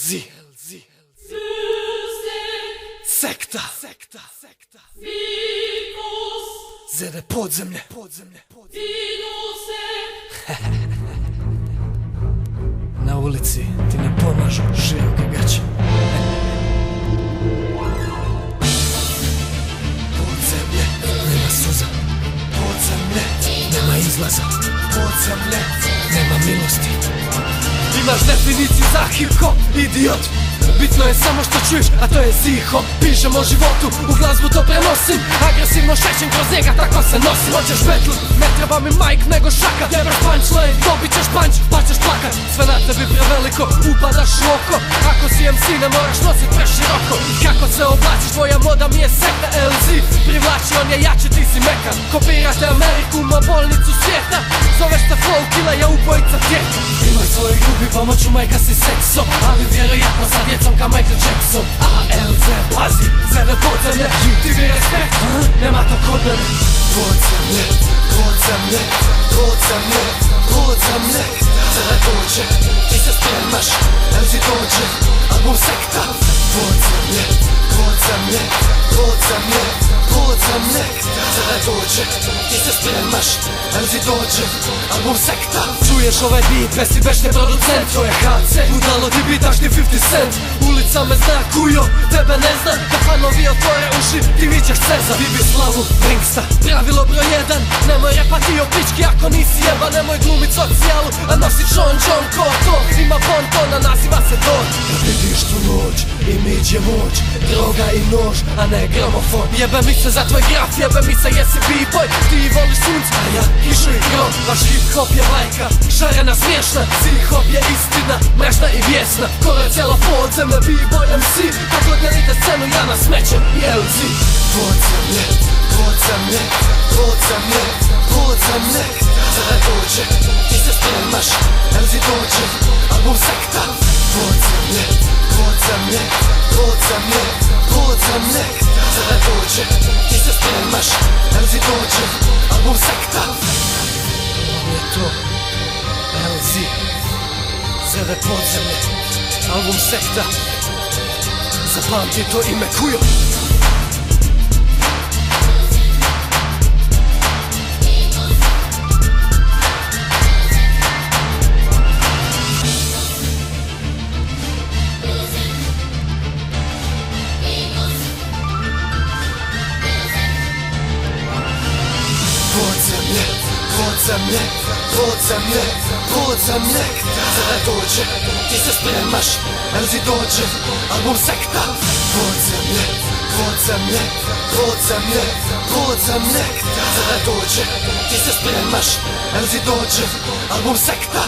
LZ Sekta Zede podzemlje Na ulici ti ne pomažu široke gaće. Podzemlje, nema suza. Podzemlje, nema izlaza. Podzemlje, nema milosti. Imaš definiciju za hip-hop, idiot. Bitno je samo što čuješ, a to je ziho. Pišem o životu, u glazbu to prenosim. Agresivno šećem kroz njega, tako se nosim. Hoćeš betl, ne treba mi mic nego šaka. Jebaš punchline, dobit ćeš punch, pa ćeš plakat. Sve na tebi preveliko, upadaš u oko. Ako si MC ne moraš nosit preširoko. Kako se oblačiš, tvoja moda mi je sekta. LZ privlači, on je jači, ti si mekan. Kopirate Ameriku, ma bolnicu svijeta. Zoveš se flow killer, ja ubojica tijeka. Imaj svoje grupi, pomoću majka si sekso. Ali vjerojatno za djecom ka Michael Jackson. LZ, pazi, zede podzemlje. Ti mi respekt, nema to kod mene. Podzemlje, podzemlje, podzemlje, podzemlje. Zede dođe, ti se spremaš, LZ dođe, album sekta. Podzemlje, podzemlje, podzemlje, podzemlje. Zede dođe, ti se spremaš, LZ dođe, album sekta. Čuješ ovaj beat, bez si već ne producent. To je HC, udalo ti bitaš ni 50 cent. Ulica me zna kujo, tebe ne zna. Da fanovi otvore uši, ti vićeš Ceza. Ti bi slavu, Brinksta, pravilo broj 1. Nemoj repati o pički ako nisi jeba. Nemoj glumit socijalu, a nosi John ko to. Ima bontona, naziva se Don. Kad vidiš tu noć, imidž je moć. Droga i nož, a ne gramofon. Jebe mi se za tvoj graf, jebe mi se jesi b-boy. Ti voliš sunc, a ja kišu i grom. Vaš hip-hop je bajka, šarena smiješna. Hip-hop je istina, mrežna i vjesna. Kora cijela podzemlja, b-boy MC. Kako delite scenu, ja na smećem i LZ. Podzemlje, podzemlje, podzemlje, podzemlje. Zada dođe, ti se spremaš, LZ dođe, album sekta. Podzemlje, podzemlje, podzemlje, podzemlje. Zada dođe, ti se spremaš, LZ dođe, album sekta. Ovo je to, LZ Zede podzemlje, album sekta. Zapamti to ime kujo. Podzemlje, podzemlje, podzemlje, podzemlje. Zada dođe, ti se spremaš, LZ dođe, album sekta. Podzemlje, podzemlje, podzemlje, podzemlje. Zada dođe, ti se spremaš, LZ dođe, album sekta.